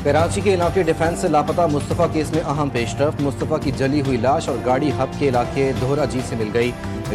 कराची के इलाके डिफेंस से लापता मुस्तफ़ा केस में अहम पेशरफ। मुस्तफ़ा की जली हुई लाश और गाड़ी हब के इलाके दोहरा जी से मिल गई।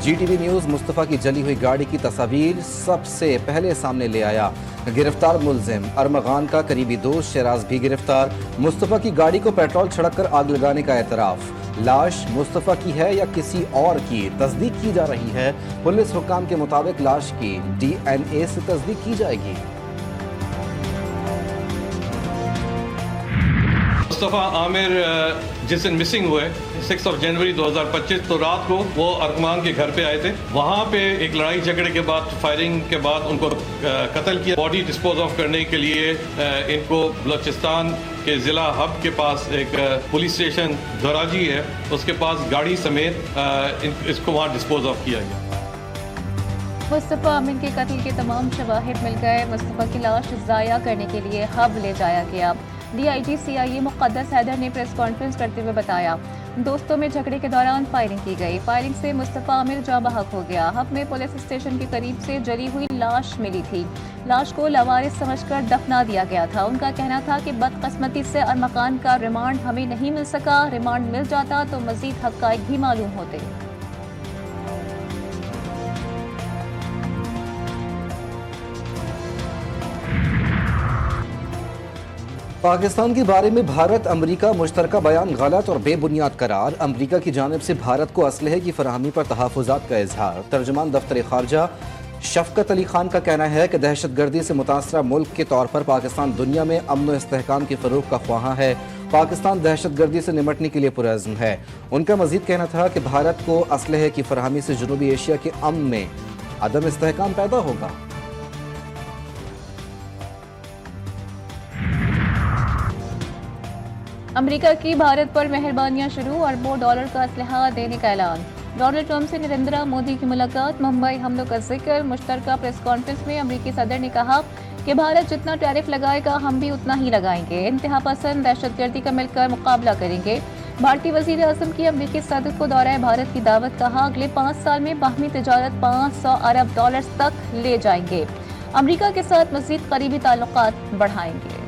GTV न्यूज़ मुस्तफ़ा की जली हुई गाड़ी की तस्वीर सबसे पहले सामने ले आया। गिरफ्तार मुलजिम अरमगान का करीबी दोस्त शहराज भी गिरफ्तार। मुस्तफ़ा की गाड़ी को पेट्रोल छिड़क कर आग लगाने का एतराफ़। लाश मुस्तफ़ा की है या किसी और की, तस्दीक की जा रही है। पुलिस हुक्काम के मुताबिक लाश की DNA से तस्दीक की जाएगी। मुस्तफ़ा आमिर जिस दिन मिसिंग हुए 6 जनवरी 2025, तो रात को वो अरमान के घर पे आए थे। वहाँ पे एक लड़ाई झगड़े के बाद, फायरिंग के बाद उनको कत्ल किया। बॉडी डिस्पोज ऑफ करने के लिए इनको बलूचिस्तान के ज़िला हब के पास एक पुलिस स्टेशन धोराजी है, उसके पास गाड़ी समेत इसको वहाँ डिस्पोज ऑफ किया गया। मुस्तफ़ा आमिर के कत्ल के तमाम शवाहिद मिल गए। मुस्तफ़ा की लाश ज़ाया करने के लिए हब ले जाया गया। DIG CIA मुक़द्दस हैदर ने प्रेस कॉन्फ्रेंस करते हुए बताया, दोस्तों में झगड़े के दौरान फायरिंग की गई। फायरिंग से मुस्तफ़ा आमिर जाँ बहक हो गया। हब में पुलिस स्टेशन के करीब से जली हुई लाश मिली थी। लाश को लावारिस समझकर दफना दिया गया था। उनका कहना था कि बदकिस्मती से अरमकान का रिमांड हमें नहीं मिल सका। रिमांड मिल जाता तो मज़ीद हक़ाइक़ भी मालूम होते। पाकिस्तान के बारे में भारत अमरीका मुश्तरका बयान गलत और बेबुनियाद करार। अमरीका की जानिब से भारत को असलहे की फराहमी पर तहफ़्फ़ुज़ात का इजहार। तर्जुमान दफ्तर खारजा शफकत अली खान का कहना है कि दहशतगर्दी से मुतासरा मुल्क के तौर पर पाकिस्तान दुनिया में अमन व इस्तेहकाम की फ़रोग़ का ख्वाहां है। पाकिस्तान दहशतगर्दी से निमटने के लिए पुरअज़्म है। उनका मज़ीद कहना था कि भारत को असलहे की फराहमी से जनूबी एशिया के अमन में अदम इस्तेहकाम पैदा होगा। अमेरिका की भारत पर मेहरबानियां शुरू, अरबों डॉलर का असलहा देने का ऐलान। डोनाल्ड ट्रंप से नरेंद्र मोदी की मुलाकात, मुंबई हमलों का जिक्र। मुश्तरका प्रेस कॉन्फ्रेंस में अमेरिकी सदर ने कहा कि भारत जितना टैरिफ लगाएगा हम भी उतना ही लगाएंगे। इंतहा पसंद दहशतगर्दी का मिलकर मुकाबला करेंगे। भारतीय वज़ीर आज़म की अमेरिकी सदर को दौरा भारत की दावत। कहा अगले 5 साल में बाहमी तिजारत 500 अरब डॉलर तक ले जाएंगे। अमेरिका के साथ मज़ीद करीबी ताल्लुकात बढ़ाएंगे।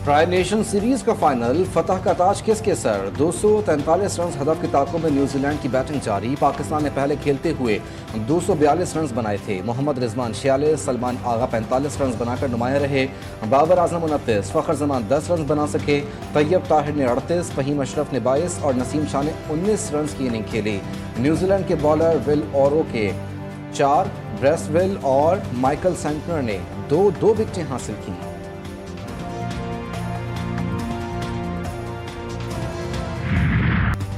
ट्राई नेशन सीरीज का फाइनल, फतह का ताज किसके सर। 243 रन हदफ के ताकों में न्यूजीलैंड की बैटिंग जारी। पाकिस्तान ने पहले खेलते हुए 242 रन बनाए थे। मोहम्मद रिजवान 46, सलमान आगा 45 रन बनाकर नुमाया रहे। बाबर आजम 29, फ़खर जमान 10 रन बना सके। तैयब ताहिर ने 38, फहीम अशरफ ने 22 और नसीम शाह ने 19 रन की इनिंग खेली। न्यूजीलैंड के बॉलर विल ओरो के 4, ब्रेसवेल और माइकल सेंटनर ने 2 विकेटें हासिल की।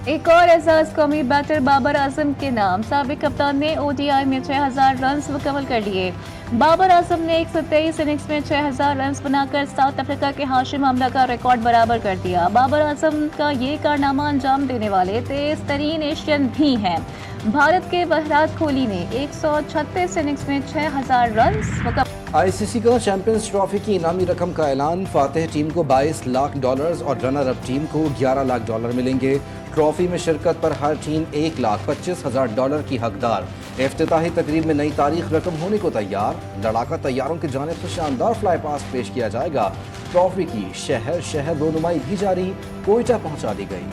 एक और एजाज कौमी बैटर बाबर आजम के नाम। साबिक कप्तान ने ODI में 6000 रन मुकम्मल कर लिए। बाबर आजम ने 123 इनिंग्स में 6000 रन बनाकर साउथ अफ्रीका के हाशिम आमला का रिकॉर्ड बराबर कर दिया। बाबर आजम का ये कारनामा अंजाम देने वाले तेज तरीन एशियन भी हैं। भारत के वहरात कोहली ने 136 इनिंग्स में 6000 रन मुकम्मल। ICC का चैंपियंस ट्रॉफी की इनामी रकम का ऐलान। फातेह टीम को $22 लाख और रनर अप टीम को $11 लाख मिलेंगे। ट्रॉफी में शिरकत पर हर टीम $1,25,000 की हकदार। इफ्तिताही तकरीब में नई तारीख रकम होने को तैयार। लड़ाका तैयारों की जानिब से शानदार फ्लाई पास पेश किया जाएगा। ट्रॉफी की शहर शहर रोनुमाई भी जारी, कोयटा पहुंचा दी गई।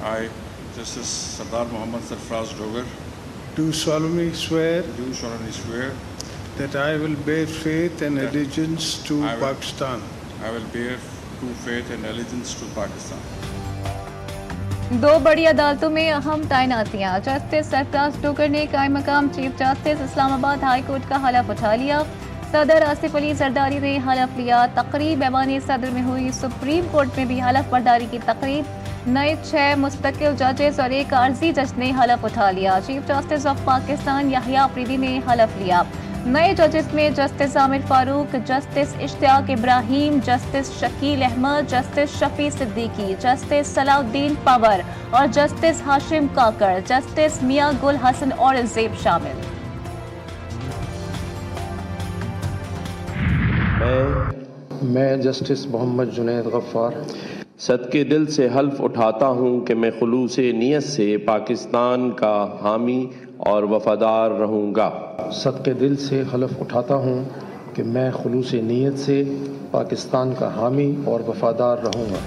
I, Justice Sardar Mohammad Sarfraz Dogar, do solemnly swear that I will bear faith and allegiance to Pakistan. I will bear true faith and allegiance to Pakistan. 2 बड़ी अदालतों में अहम तैनातियां। जस्टिस सरफराज डोगर ने कायम मकाम chief justice Islamabad high court का हलफ उठा लिया। सदर आसिफ अली जरदारी ने हलफ लिया। तकरीब ऐवान सदर में हुई। सुप्रीम कोर्ट में भी हलफ बर्दारी की तकरीब। नए 6 मुस्तकिल जजेस और 1 आर्जी जज ने हलफ उठा लिया। Chief justice of Pakistan Yahya Afridi ने हलफ लिया। नए जजेस में justice Aamir Farooq, justice Ishtiaq Ibrahim, justice Shakeel Ahmed, justice Shafi Siddiqui, justice Salahuddin Panhwar और जस्टिस हाशिम काकर, जस्टिस मियां गुल हसन और ज़ेब शामिल। मैं जस्टिस मोहम्मद जुनैद गफ्फार सदके दिल से हल्फ उठाता हूँ कि मैं खुलूस नीयत से पाकिस्तान का हामी और वफादार रहूँगा। सदके दिल से हल्फ उठाता हूँ कि मैं खुलूस नीयत से पाकिस्तान का हामी और वफादार रहूँगा।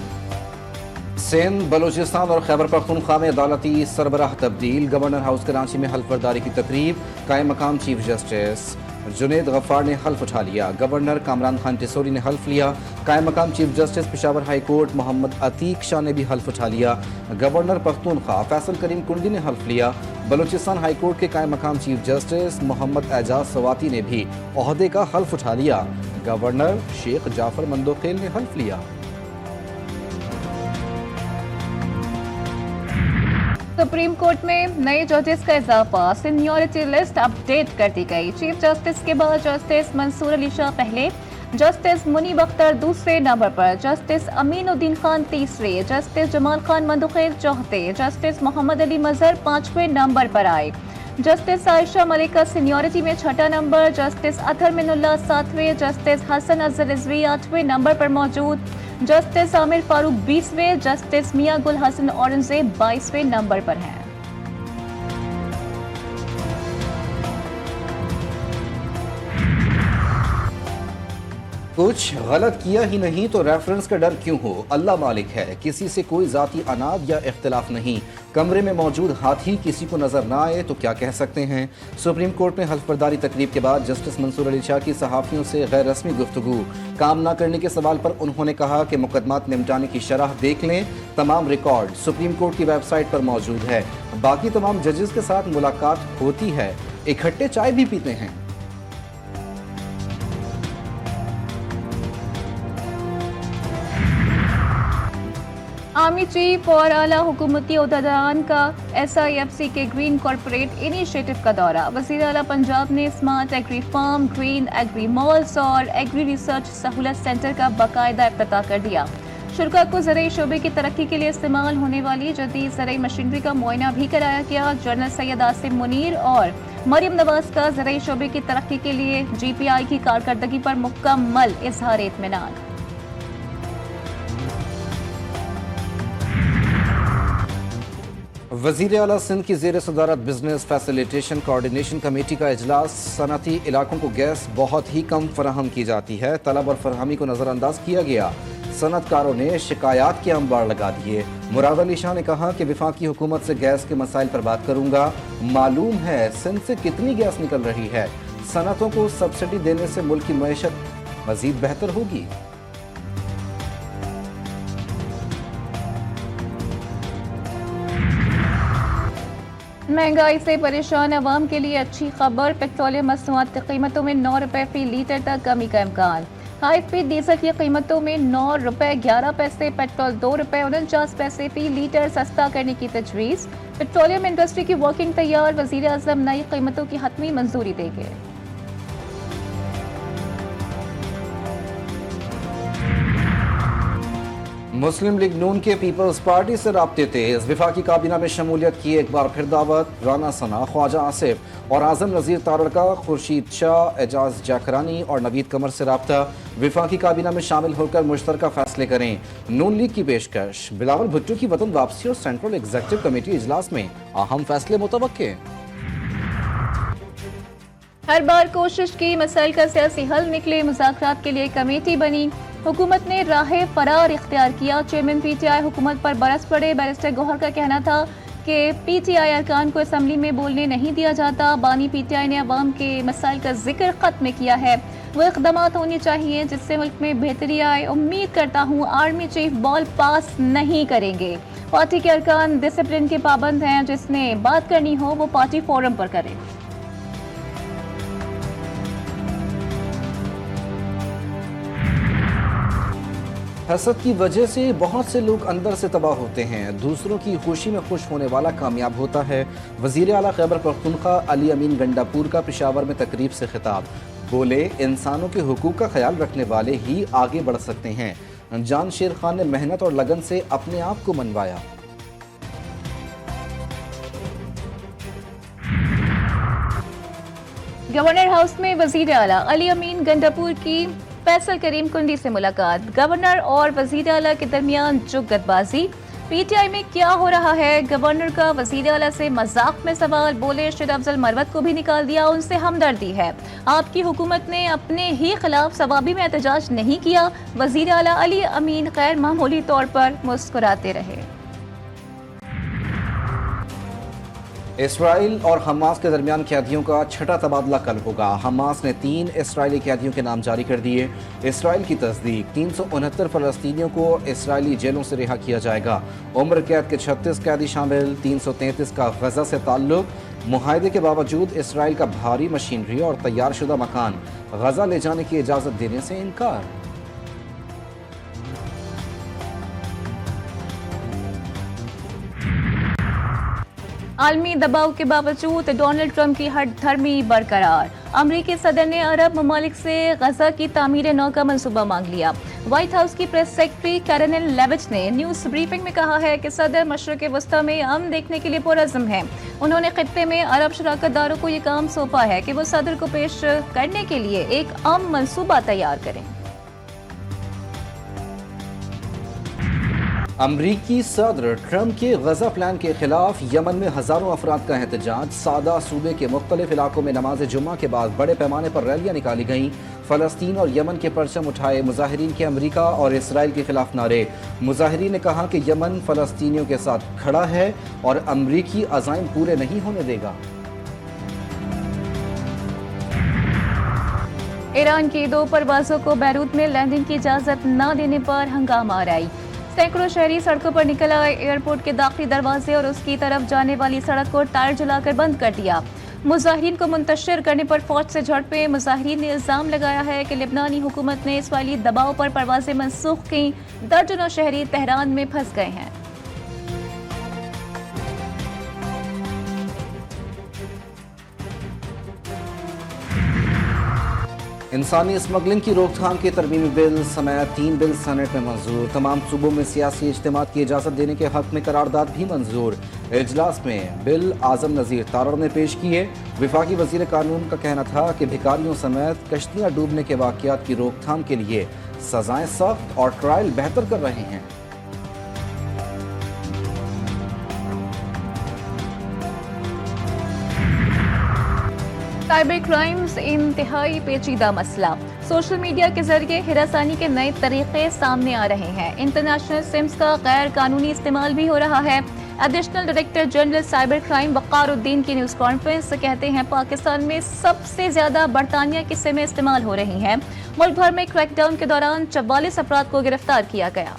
सिंध, बलूचिस्तान और खैबर पख्तूनख्वा में अदालती सरबराह तब्दील। गवर्नर हाउस कराची में हल्फ बर्दारी की तकरीब। कायम मकाम चीफ जस्टिस जुनेद गफ्फार ने हल्फ उठा लिया। गवर्नर कामरान खान टिसोरी ने हल्फ लिया। कायम मकाम chief justice Peshawar high court Mohammad Ateeq Shah ने भी हल्फ उठा लिया। गवर्नर पख्तूनख्वा फैसल करीम कुंडी ने हल्फ लिया। बलूचिस्तान हाई कोर्ट के कायम मकाम चीफ जस्टिस मोहम्मद एजाज सवाती ने भी ओहदे का हल्फ उठा लिया। गवर्नर शेख जाफर मंदोखेल ने हल्फ लिया। सुप्रीम कोर्ट में नए जजेस का इजाफा। सीनियरिटी लिस्ट अपडेट कर दी गई। चीफ जस्टिस के बाद जस्टिस मंसूर अली शाह पहले, जस्टिस मुनीब अख्तर दूसरे नंबर पर, जस्टिस अमीनुद्दीन खान तीसरे, जस्टिस जमाल खान मंदोखेल चौथे, जस्टिस मोहम्मद अली मजहर पांचवें नंबर पर आए। जस्टिस आयशा मलिका सीनियरिटी में छठा नंबर, जस्टिस अतहर मिनुल्लाह सातवें, जस्टिस हसन अजहर रिजवी आठवें नंबर पर मौजूद, justice Aamir Farooq 20वें, justice Mian Gul Hasan Aurangzeb 22वें number पर हैं। कुछ गलत किया ही नहीं तो रेफरेंस का डर क्यों हो? अल्लाह मालिक है, किसी से कोई जाती अनाद या इख्तिलाफ नहीं। कमरे में मौजूद हाथी किसी को नजर ना आए तो क्या कह सकते हैं? सुप्रीम कोर्ट में हल्फ बर्दारी तकरीब के बाद जस्टिस मंसूर अली शाह की सहाफ़ियों से गैर रस्मी गुफ्तगू। काम ना करने के सवाल पर उन्होंने कहा कि मुकदमात निपटाने की शरह देख लें। तमाम रिकॉर्ड सुप्रीम कोर्ट की वेबसाइट पर मौजूद है। बाकी तमाम जजेस के साथ मुलाकात होती है, इकट्ठे चाय भी पीते हैं। आर्मी चीफ और आला हुकूमती ओहदेदारान का SIFC के ग्रीन कॉरपोरेट इनिशिएटिव का दौरा। वज़ीर आला पंजाब ने smart agri farm, green agri malls और एग्री रिसर्च सहूलत सेंटर का बाकायदा इफ्तिताह कर दिया। शुरा को ज़राई शोबे की तरक्की के लिए इस्तेमाल होने वाली जदीद ज़राई मशीनरी का मुआयना भी कराया गया। जनरल सैयद आसिम मुनीर और मरियम नवाज का ज़राई शोबे की तरक्की के लिए GPI की कारकर्दगी पर मुकम्मल इज़हार इत्मीनान। वज़ीर आला सिंध की ज़ेर सदारत बिजनेस फैसिलिटेशन कोऑर्डिनेशन कमेटी का इजलास। सनती इलाकों को गैस बहुत ही कम फराहम की जाती है, तलब और फरहमी को नज़रअंदाज किया गया। सनतकारों ने शिकायत के अंबार लगा दिए। मुराद अली शाह ने कहा कि वफाकी हुकूमत से गैस के मसाइल पर बात करूंगा। मालूम है सिंध से कितनी गैस निकल रही है। सनतों को सब्सिडी देने से मुल्क की मईशत मजीद बेहतर होगी। महंगाई से परेशान अवाम के लिए अच्छी खबर। पेट्रोलियम मसनूआत की कीमतों में 9 रुपए फी लीटर तक कमी का इम्कान। हाई स्पीड डीजल की कीमतों में 9 रुपए 11 पैसे, पेट्रोल 2 रुपए 49 पैसे फी लीटर सस्ता करने की तजवीज़। पेट्रोलियम इंडस्ट्री की वर्किंग तैयार। वज़ीर आज़म नई कीमतों की हतमी मंजूरी देंगे। मुस्लिम लीग नून के पीपल्स पार्टी से राब्ते तेज। वफाकी काबीना में शमूलियत की एक बार फिर दावत। राना सना, ख्वाजा आसिफ और आजम नज़ीर तारड़का, खुर्शीद शाह, एजाज जाकरानी और नवीद कमर से राब्ता। वफाकी काबीना में शामिल होकर मुश्तरका फैसले करें। नून लीग की पेशकश। बिलावल भुट्टो की वतन वापसी और सेंट्रल एग्जीक्यूटिव कमेटी इजलास में अहम फैसले मुतवक्के। हर बार कोशिश की, मसाइल का सियासी हल निकले। मुज़ाकरात के लिए कमेटी बनी। हुकूमत ने राह फरार इख्तियार किया। चेयरमैन PTI हुकूमत पर बरस पड़े। बैरिस्टर गौहर का कहना था कि PTI अरकान को असम्बली में बोलने नहीं दिया जाता। बानी PTI ने अवाम के मसाइल का जिक्र खत्म किया है। वो इक़दामात होने चाहिए जिससे मुल्क में बेहतरी आए। उम्मीद करता हूँ आर्मी चीफ बॉल पास नहीं करेंगे। पार्टी के अरकान डिसिप्लिन के पाबंद हैं। जिसने बात करनी हो वो पार्टी फोरम पर करे। हसद की वजह से बहुत से लोग अंदर से तबाह होते हैं। दूसरों की खुशी में खुश होने वाला कामयाब होता है। वज़ीर आला खैबर पख्तूनख्वा अली अमीन गंडापुर का पेशावर में तकरीब से खिताब। बोले, इंसानों के हुकूक का ख्याल रखने वाले ही आगे बढ़ सकते हैं। जान शेर खान ने मेहनत और लगन से अपने आप को मनवाया। गवर्नर हाउस में वज़ीर आला अली अमीन गंडापुर की फैसल करीम कुंडी से मुलाकात, गवर्नर और वजीर आला के दरमियान जुगतबाजी। पीटीआई में क्या हो रहा है, गवर्नर का वजीर आला से मजाक में सवाल, बोले शेर अफजल मरवत को भी निकाल दिया, उनसे हमदर्दी है। आपकी हुकूमत ने अपने ही खिलाफ सवाबी में एहतजाज नहीं किया, वजीर आला अली अमीन गैर मामूली तौर पर मुस्कुराते रहे। इसराइल और हमास के दरमियान कैदियों का छठा तबादला कल होगा। हमास ने 3 इसराइली कैदियों के नाम जारी कर दिए। इसराइल की तस्दीक 369 फलस्तीनियों को इसराइली जेलों से रिहा किया जाएगा। उम्र कैद के 36 कैदी शामिल, 333 का गजा से ताल्लुक। मुआहदे के बावजूद इसराइल का भारी मशीनरी और तैयारशुदा मकान गजा ले जाने की इजाज़त देने से इनकार। आलमी दबाव के बावजूद डोनाल्ड ट्रंप की हठधर्मी बरकरार। अमरीकी सदर ने अरब ममालिक से गजा की तामीर नौ का मंसूबा मांग लिया। व्हाइट हाउस की प्रेस सेक्रेटरी कैरोलिन लेविट ने न्यूज ब्रीफिंग में कहा है कि सदर मशरक़ वस्ता में अमन देखने के लिए पुरअज़्म है। उन्होंने खित्ते में अरब शराकतदारों को ये काम सौंपा है कि वो सदर को पेश करने के लिए एक अमन मंसूबा तैयार करें। अमरीकी सदर ट्रंप के गजा प्लान के खिलाफ यमन में हजारों अफराद का एहतजाज। सादा सूबे के मुख्तलिफ इलाकों में नमाज जुम्मा के बाद बड़े पैमाने पर रैलियां निकाली गईं। फलस्तीन और यमन के परचम उठाए मुजाहिरीन के अमरीका और इसराइल के खिलाफ नारे। मुजाहिरीन ने कहा कि यमन फलस्तीनियों के साथ खड़ा है और अमरीकी अज़ाइम पूरे नहीं होने देगा। ईरान की 2 परवाजों को बैरूत में लैंडिंग की इजाजत न देने पर हंगामा आराई। सैकड़ों शहरी सड़कों पर निकल आए। एयरपोर्ट के दाखिली दरवाजे और उसकी तरफ जाने वाली सड़क को टायर जलाकर बंद कर दिया। मुजाहिरीन को मुंतशिर करने पर फौज से झड़पें। मुजाहिरीन ने इल्जाम लगाया है कि लेबनानी हुकूमत ने इसराइली दबाव पर परवाजें मनसूख की। दर्जनों शहरी तेहरान में फंस गए हैं। इंसानी स्मगलिंग की रोकथाम के तरमीमी बिल समेत 3 बिल सेनेट में मंजूर। तमाम सूबों में सियासी इज्तिमात की इजाज़त देने के हक में करारदाद भी मंजूर। इजलास में बिल आजम नज़ीर तारड़ ने पेश किए। विफाकी वजीर कानून का कहना था कि भिखारियों समेत कश्तियाँ डूबने के वाक़यात की रोकथाम के लिए सजाएं सख्त और ट्रायल बेहतर कर रहे हैं। साइबर क्राइम्स इंतहाई पेचीदा मसला। सोशल मीडिया के जरिए हिरासानी के नए तरीके सामने आ रहे हैं। इंटरनेशनल सिम्स का गैर कानूनी इस्तेमाल भी हो रहा है। Additional director general cyber crime Waqaruddin की न्यूज़ कॉन्फ्रेंस से कहते हैं पाकिस्तान में सबसे ज्यादा बरतानिया की सिमें इस्तेमाल हो रही हैं। मुल्क भर में क्रैकडाउन के दौरान 44 अफराद को गिरफ्तार किया गया।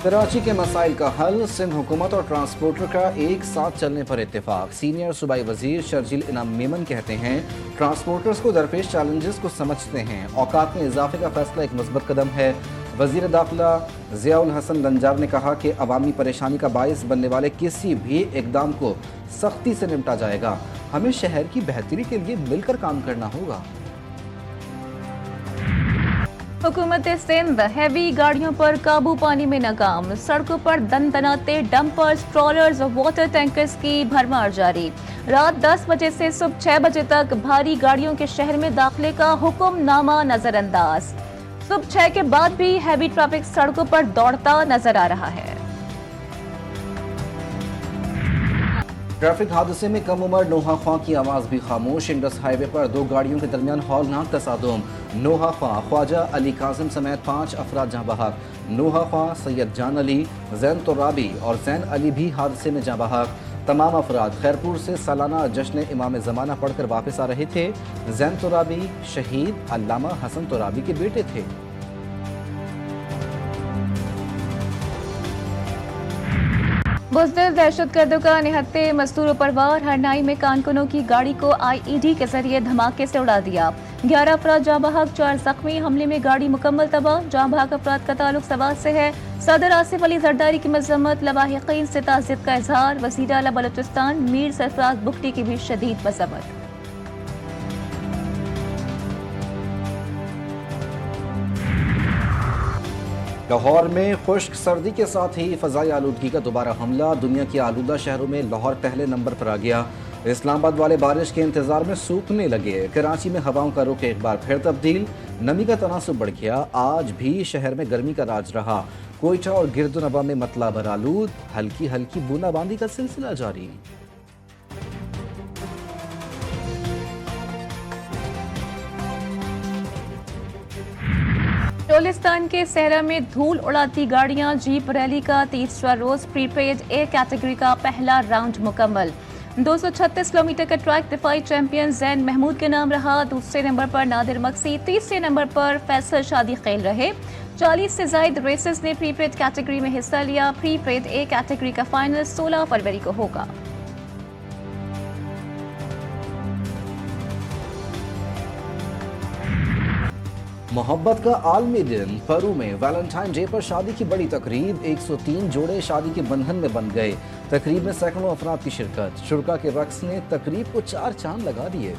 कराची के मसाइल का हल, सिंध हुकूमत और ट्रांसपोर्टर का एक साथ चलने पर इत्तेफाक। सीनियर सूबाई वजीर शर्जील इनाम मेमन कहते हैं ट्रांसपोर्टर्स को दरपेश चैलेंजेस को समझते हैं। औकात में इजाफे का फैसला एक मुस्बत कदम है। वजीर दाखिला ज़ियाउल हसन लंजार ने कहा कि अवामी परेशानी का बायस बनने वाले किसी भी इकदाम को सख्ती से निपटा जाएगा। हमें शहर की बेहतरी के लिए मिलकर काम करना होगा। हुकूमत सिंध हैवी गाड़ियों पर काबू पाने में नाकाम। सड़कों पर दनदनाते डंपर्स, ट्रॉलर्स और वाटर टैंकर्स की भरमार जारी। रात 10 बजे से सुबह 6 बजे तक भारी गाड़ियों के शहर में दाखिले का हुक्मनामा नजरअंदाज। सुबह 6 के बाद भी हैवी ट्रैफिक सड़कों पर दौड़ता नजर आ रहा है। ट्रैफिक हादसे में कम उम्र नोहा ख्वां की आवाज़ भी खामोश। इंडस हाईवे पर 2 गाड़ियों के दरमियान हौलनाक तसादुम। नोहा ख्वां ख्वाजा अली कासिम समेत 5 अफराद जहाँ बहक। नोहा ख्वां सैयद जान अली, जैन तुराबी और जैन अली भी हादसे में जहाँ बहक। तमाम अफराद खैरपुर से सालाना जश्न इमाम ज़माना पढ़कर वापस आ रहे थे। जैन तुराबी शहीद अल्लामा हसन तुराबी के बेटे थे। बुज़दिल दहशतगर्दों का निहत्ते मजदूरों पर वार। हरनाई में कानकुनों की गाड़ी को IED के जरिए धमाके से उड़ा दिया। 11 अफराद जाँ बहक, 4 जख्मी। हमले में गाड़ी मुकम्मल तबाह। जाँ बहक अफराद का ताल्लुक सवात से है। सदर आसिफ अली जरदारी की मजम्मत, लवाहिकीन से ताज़ियत का इजहार। वज़ीर आला बलूचिस्तान मीर सरफराज बुख्ती की भी शदीद मजम्मत। लाहौर में खुश्क सर्दी के साथ ही फ़ज़ाई आलूदगी का दोबारा हमला। दुनिया के आलूदा शहरों में लाहौर पहले नंबर पर आ गया। इस्लामाबाद वाले बारिश के इंतजार में सूखने लगे। कराची में हवाओं का रुख एक बार फिर तब्दील, नमी का तनासुब बढ़ गया। आज भी शहर में गर्मी का राज रहा। कोयटा और गिरदुनवा में मतला बरालूद, हल्की हल्की बूंदाबांदी का सिलसिला जारी। टोलिस्तान के सहरा में धूल उड़ाती गाड़ियां, जीप रैली का तीसरा रोज प्रीपेड ए कैटेगरी का पहला राउंड मुकम्मल। 236 किलोमीटर का ट्रैक दिफाई चैंपियन जैन महमूद के नाम रहा। दूसरे नंबर पर नादिर मक्सी, तीसरे नंबर पर फैसल शादी खेल रहे। 40 से जायद रेसेस ने प्रीपेड कैटेगरी में हिस्सा लिया। प्रीपेड ए कैटेगरी का फाइनल 16 फरवरी को होगा। मोहब्बत का आलमी दिन पेरू में वैलेंटाइन डे पर शादी की बड़ी तकरीब। 103 जोड़े शादी के बंधन में बंध गए। तकरीब में सैकड़ों अफराद की शिरकत। शुरका के रक्स ने तकरीब को 4 चांद लगा दिए।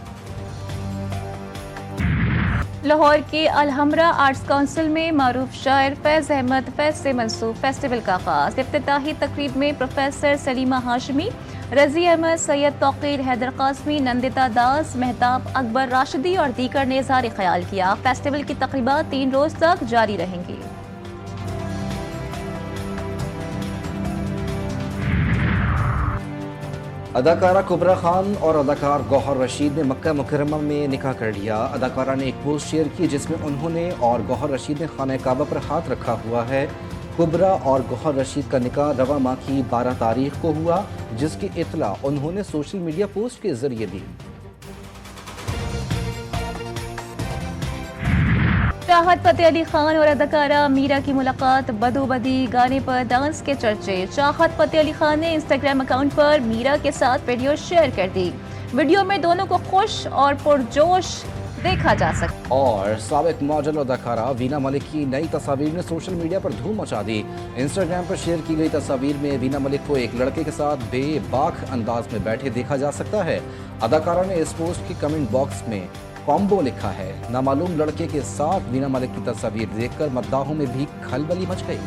लाहौर के अलहमरा आर्ट्स काउंसिल में मारूफ शायर फैज अहमद फैज से मंसूब फेस्टिवल का आगाज। इफ्तिताही तकरीब में प्रोफेसर सलीमा हाशमी, रजी अहमद, सैयद तौकीर, हैदर कासमी, नंदिता दास, मेहताब अकबर राशिदी और दीगर ने इज़हार ख्याल किया। फेस्टिवल की तकरीबात 3 रोज तक जारी रहेंगी। अदाकारा कुबरा खान और अदाकार गौहर रशीद ने मक्का मुकर्रमा में निकाह कर लिया। अदाकारा ने एक पोस्ट शेयर की जिसमें उन्होंने और गौहर रशीद ने खाना काबा पर हाथ रखा हुआ है। कुबरा और गौहर रशीद का निकाह रवा माह की 12 तारीख को हुआ, जिसकी इत्तला उन्होंने सोशल मीडिया पोस्ट के जरिए दी। चाहत फतेह अली खान और अदाकारा मीरा की मुलाकात, बदोबदी गाने पर डांस के चर्चे। चाहत फतेह अली खान ने इंस्टाग्राम अकाउंट पर मीरा के साथ वीडियो शेयर कर दी। वीडियो में दोनों को खुश और पुरजोश देखा जा सकता। और साबिक मॉडल अदाकारा वीना मलिक की नई तस्वीर ने सोशल मीडिया पर धूम मचा दी। इंस्टाग्राम पर शेयर की गई तस्वीर में वीना मलिक को एक लड़के के साथ बेबाक अंदाज में बैठे देखा जा सकता है। अदाकारा ने इस पोस्ट की कमेंट बॉक्स में कॉम्बो लिखा है। नामालूम लड़के के साथ वीना मलिक की तस्वीर देखकर मद्दाहों में भी खलबली मच गई।